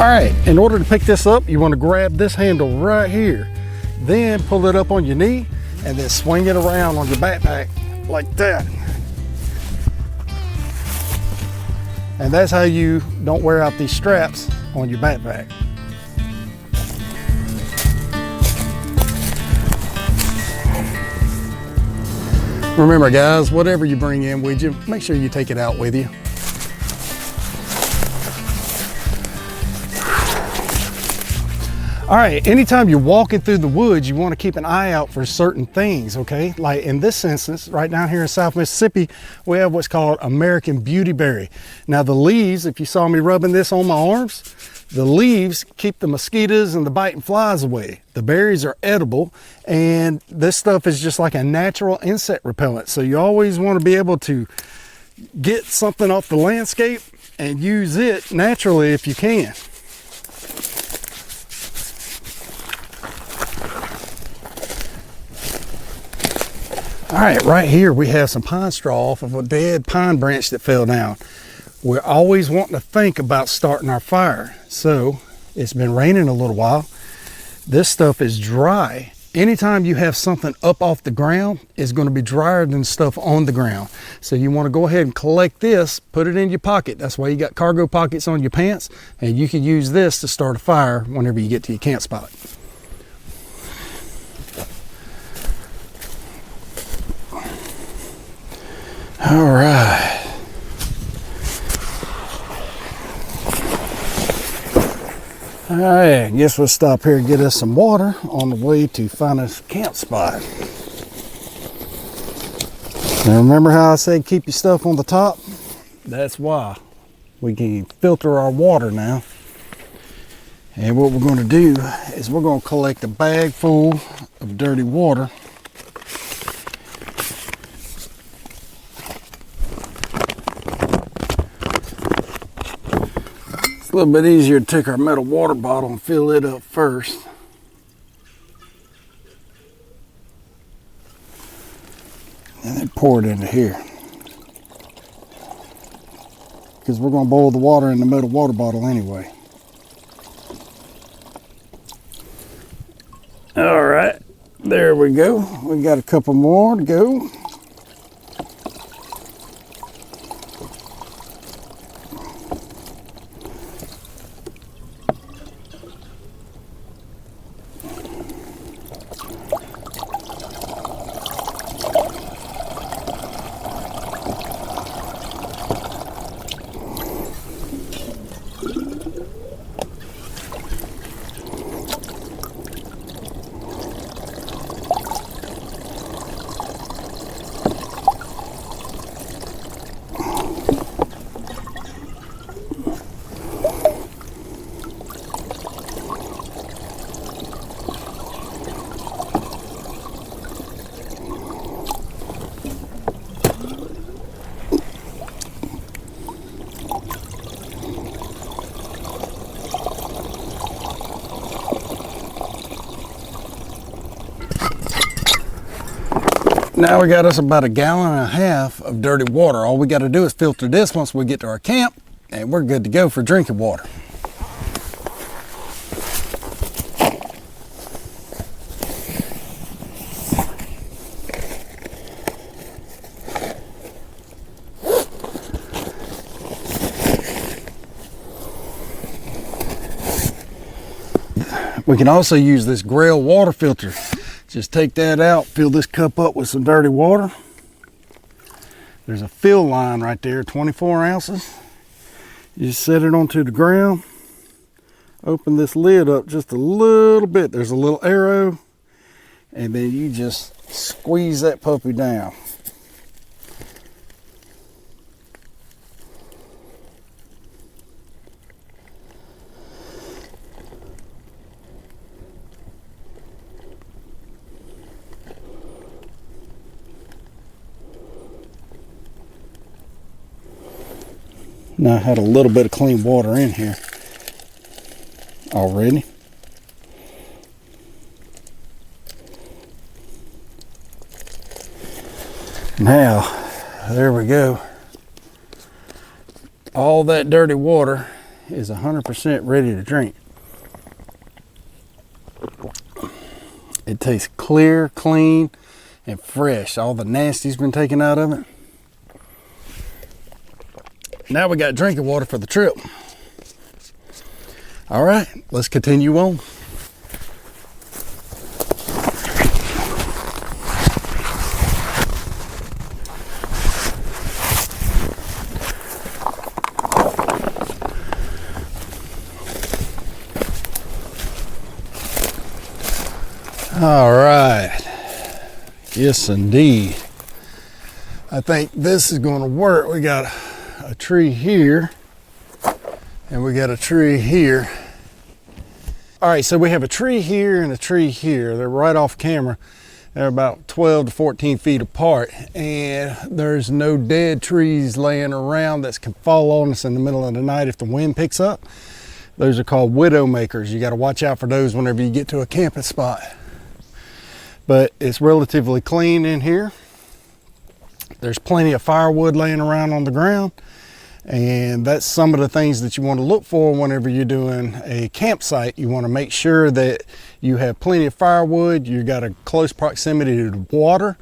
All right, in order to pick this up, you want to grab this handle right here, then pull it up on your knee and then swing it around on your backpack like that. And that's how you don't wear out these straps on your backpack. Remember guys, whatever you bring in with you, make sure you take it out with you. All right, anytime you're walking through the woods, you want to keep an eye out for certain things, okay? Like in this instance, right down here in South Mississippi, we have what's called American beautyberry. Now the leaves, if you saw me rubbing this on my arms, the leaves keep the mosquitoes and the biting flies away. The berries are edible, and this stuff is just like a natural insect repellent. So you always want to be able to get something off the landscape and use it naturally if you can. All right here we have some pine straw off of a dead pine branch that fell down. We're always wanting to think about starting our fire. So it's been raining a little while. This stuff is dry. Anytime you have something up off the ground, it's going to be drier than stuff on the ground. So you want to go ahead and collect this, put it in your pocket. That's why you got cargo pockets on your pants, and you can use this to start a fire whenever you get to your camp spot. All right. All right, I guess we'll stop here and get us some water on the way to find us a camp spot. Now remember how I said keep your stuff on the top? That's why. We can filter our water now. And what we're going to do is we're going to collect a bag full of dirty water. A little bit easier to take our metal water bottle and fill it up first. And then pour it into here. Because we're going to boil the water in the metal water bottle anyway. All right, there we go. We got a couple more to go. Now we got us about 1.5 gallons of dirty water. All we got to do is filter this once we get to our camp, and we're good to go for drinking water. We can also use this GRAYL water filter. Just take that out, fill this cup up with some dirty water. There's a fill line right there, 24 ounces. You just set it onto the ground. Open this lid up just a little bit. There's a little arrow. And then you just squeeze that puppy down. Now I had a little bit of clean water in here already. Now, there we go. All that dirty water is 100% ready to drink. It tastes clear, clean, and fresh. All the nasty's been taken out of it. Now we got drinking water for the trip. All right, let's continue on. All right, yes indeed. I think this is going to work. We got a tree here and we got a tree here. All right, so we have a tree here and a tree here. They're right off camera. They're about 12 to 14 feet apart, and there's no dead trees laying around that can fall on us in the middle of the night if the wind picks up. Those are called widow makers. You got to watch out for those whenever you get to a camping spot. But it's relatively clean in here. There's plenty of firewood laying around on the ground, and that's some of the things that you want to look for whenever you're doing a campsite. You want to make sure that you have plenty of firewood, you got a close proximity to water,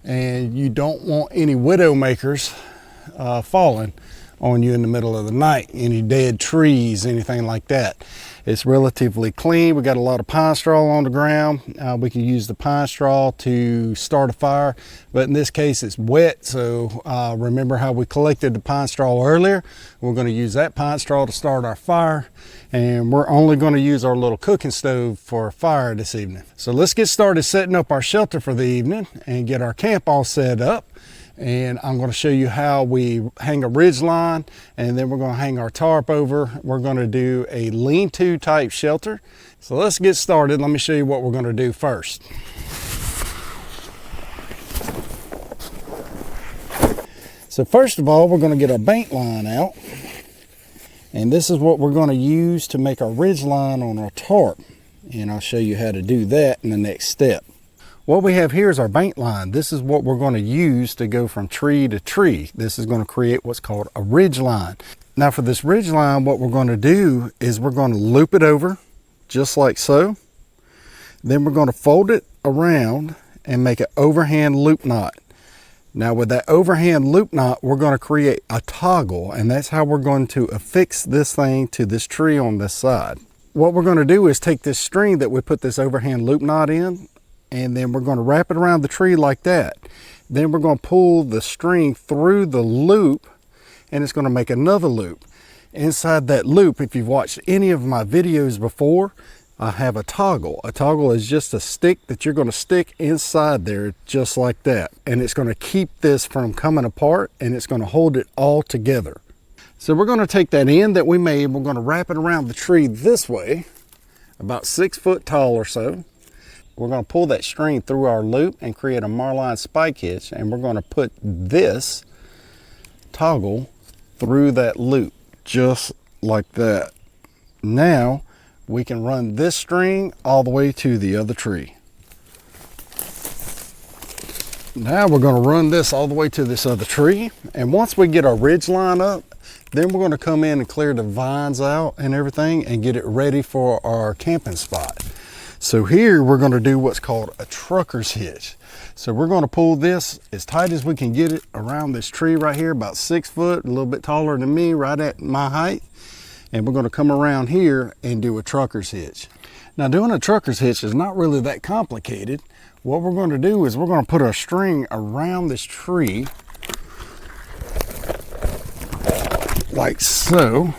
and you don't want any widow makers falling on you in the middle of the night, any dead trees, anything like that. It's relatively clean. We got a lot of pine straw on the ground. We can use the pine straw to start a fire, but in this case it's wet, so remember how we collected the pine straw earlier? We're going to use that pine straw to start our fire, and we're only going to use our little cooking stove for a fire this evening. So let's get started setting up our shelter for the evening and get our camp all set up. And I'm going to show you how we hang a ridge line, and then we're going to hang our tarp over. We're going to do a lean-to type shelter. So let's get started. Let me show you what we're going to do first. So first of all, we're going to get our bank line out, and this is what we're going to use to make our ridge line on our tarp, and I'll show you how to do that in the next step. What we have here is our bank line. This is what we're going to use to go from tree to tree. This is going to create what's called a ridge line. Now for this ridge line, what we're going to do is we're going to loop it over just like so. Then we're going to fold it around and make an overhand loop knot. Now with that overhand loop knot, we're going to create a toggle, and that's how we're going to affix this thing to this tree on this side. What we're going to do is take this string that we put this overhand loop knot in, and then we're going to wrap it around the tree like that. Then we're going to pull the string through the loop, and it's going to make another loop. Inside that loop, if you've watched any of my videos before, I have a toggle. A toggle is just a stick that you're going to stick inside there just like that. And it's going to keep this from coming apart, and it's going to hold it all together. So we're going to take that end that we made, we're going to wrap it around the tree this way, about 6 foot tall or so. We're going to pull that string through our loop and create a marlinspike hitch, and we're going to put this toggle through that loop just like that. Now we can run this string all the way to the other tree. Now we're going to run this all the way to this other tree, and once we get our ridge line up, then we're going to come in and clear the vines out and everything and get it ready for our camping spot. So here we're going to do what's called a trucker's hitch. So we're going to pull this as tight as we can get it around this tree right here, about 6 foot, a little bit taller than me, right at my height. And we're going to come around here and do a trucker's hitch. Now doing a trucker's hitch is not really that complicated. What we're going to do is we're going to put our string around this tree like so,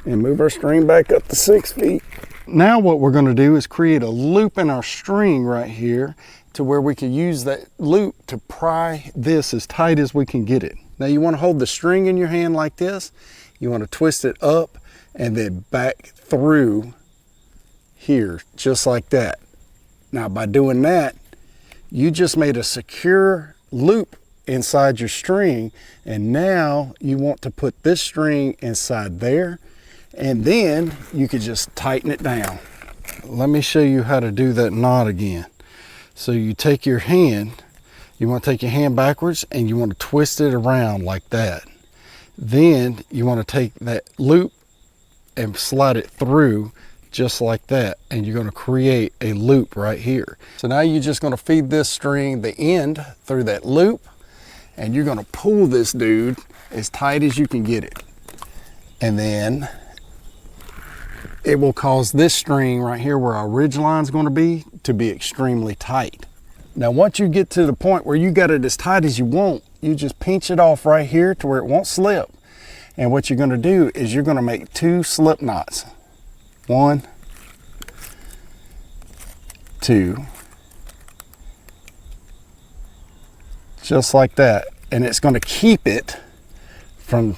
and move our string back up to 6 feet. Now what we're going to do is create a loop in our string right here to where we can use that loop to pry this as tight as we can get it. Now you want to hold the string in your hand like this. You want to twist it up and then back through here just like that. Now by doing that, you just made a secure loop inside your string, and now you want to put this string inside there, and then you could just tighten it down. Let me show you how to do that knot again. So you take your hand, you want to take your hand backwards and you want to twist it around like that. Then you want to take that loop and slide it through just like that, and you're going to create a loop right here. So now you're just going to feed this string the end through that loop, and you're going to pull this dude as tight as you can get it. And then it will cause this string right here where our ridge line is going to be extremely tight. Now once you get to the point where you got it as tight as you want, you just pinch it off right here to where it won't slip. And what you're going to do is you're going to make 2 slip knots. 1, 2, just like that, and it's going to keep it from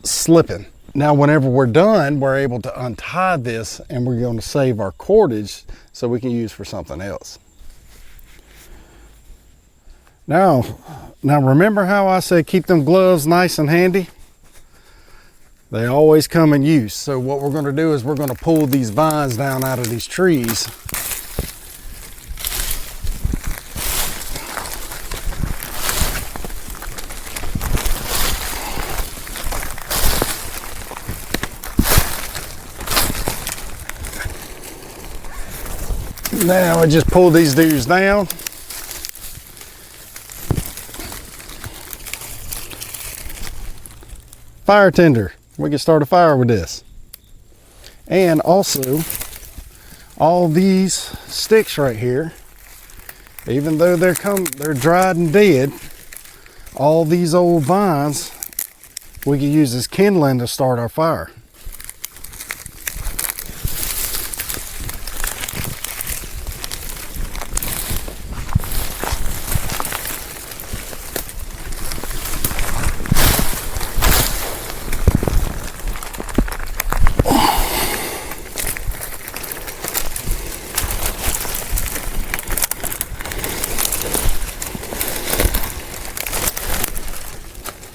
slipping. Now whenever we're done, we're able to untie this, and we're going to save our cordage so we can use for something else. Now remember how I said keep them gloves nice and handy? They always come in use. So what we're going to do is we're going to pull these vines down out of these trees. Now I just pull these dudes down. Fire tinder. We can start a fire with this. And also, all these sticks right here, even though they're dried and dead, all these old vines we can use as kindling to start our fire.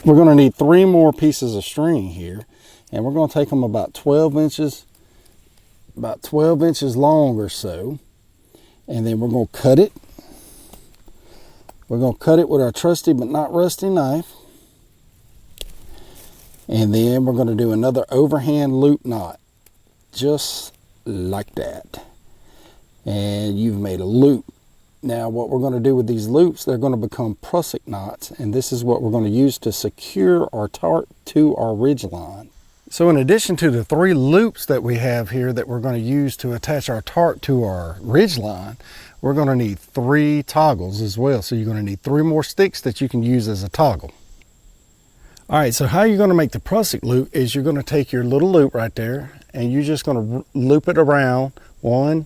We're going to need 3 more pieces of string here, and we're going to take them about 12 inches long or so, and then we're going to cut it. We're going to cut it with our trusty but not rusty knife, and then we're going to do another overhand loop knot just like that, and you've made a loop. Now what we're going to do with these loops, they're going to become prusik knots, and this is what we're going to use to secure our tarp to our ridge line. So in addition to the 3 loops that we have here that we're going to use to attach our tarp to our ridge line, we're going to need 3 toggles as well. So you're going to need 3 more sticks that you can use as a toggle. All right, so how you're going to make the prusik loop is you're going to take your little loop right there, and you're just going to loop it around 1,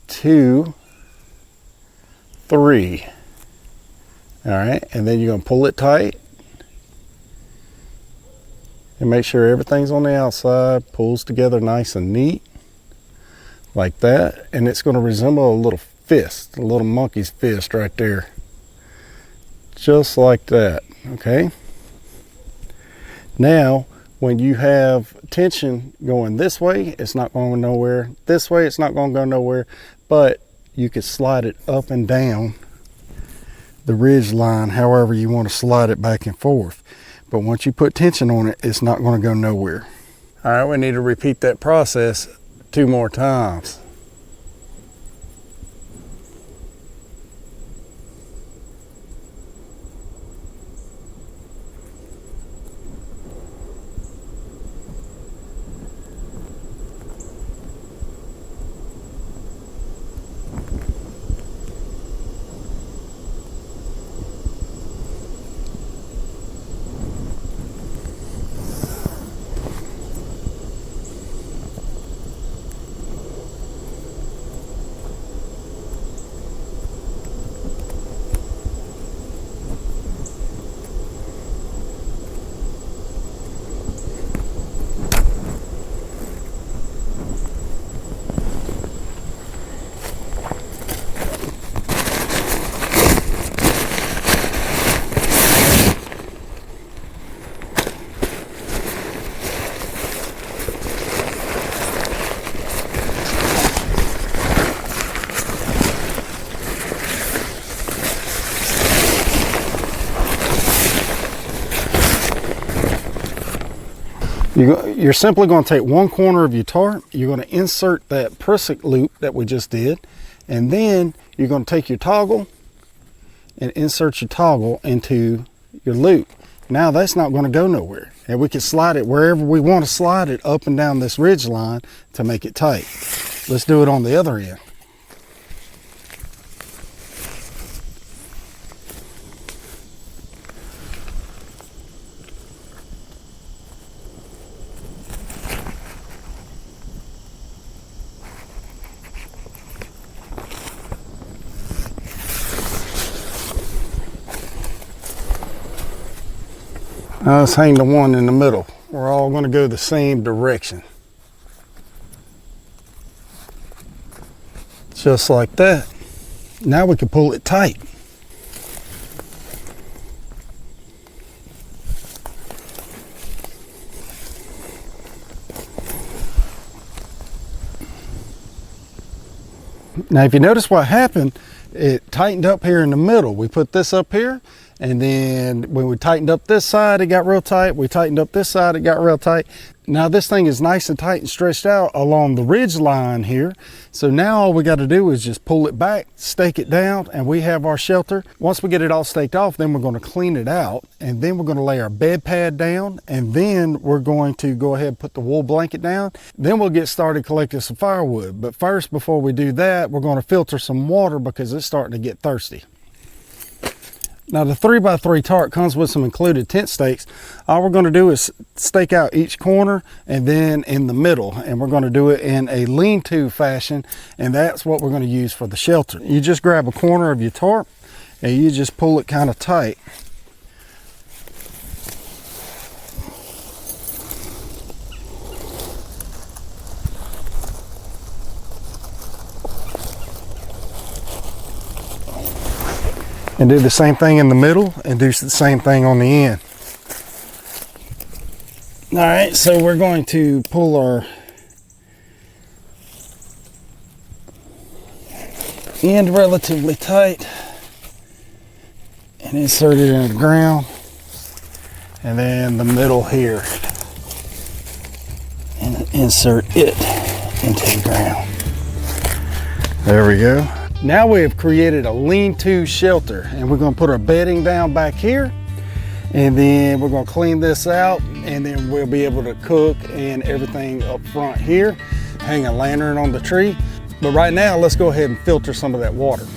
2, 3. All right, and then you're going to pull it tight and make sure everything's on the outside, pulls together nice and neat like that, and it's going to resemble a little fist, a little monkey's fist right there, just like that. Okay, now when you have tension going this way, it's not going nowhere. This way, it's not going to go nowhere, but you could slide it up and down the ridge line however you want to slide it back and forth. But once you put tension on it, it's not going to go nowhere. All right, we need to repeat that process 2 more times. You're simply going to take one corner of your tarp, you're going to insert that prusik loop that we just did, and then you're going to take your toggle and insert your toggle into your loop. Now that's not going to go nowhere, and we can slide it wherever we want to slide it, up and down this ridge line to make it tight. Let's do it on the other end. Now let's hang the one in the middle. We're all going to go the same direction. Just like that. Now we can pull it tight. Now if you notice what happened, it tightened up here in the middle. We put this up here, and then when we tightened up this side, it got real tight. We tightened up this side, it got real tight. Now this thing is nice and tight and stretched out along the ridge line here. So now all we got to do is just pull it back, stake it down, and we have our shelter. Once we get it all staked off, then we're going to clean it out, and then we're going to lay our bed pad down, and then we're going to go ahead and put the wool blanket down. Then we'll get started collecting some firewood. But first, before we do that, we're going to filter some water because it's starting to get thirsty. Now the 3x3 tarp comes with some included tent stakes. All we're going to do is stake out each corner and then in the middle, and we're going to do it in a lean-to fashion, and that's what we're going to use for the shelter. You just grab a corner of your tarp and you just pull it kind of tight. And do the same thing in the middle and do the same thing on the end. All right, so we're going to pull our end relatively tight and insert it in the ground, and then the middle here, and insert it into the ground. There we go. Now we have created a lean-to shelter, and we're going to put our bedding down back here, and then we're going to clean this out, and then we'll be able to cook and everything up front here, hang a lantern on the tree. But right now, let's go ahead and filter some of that water.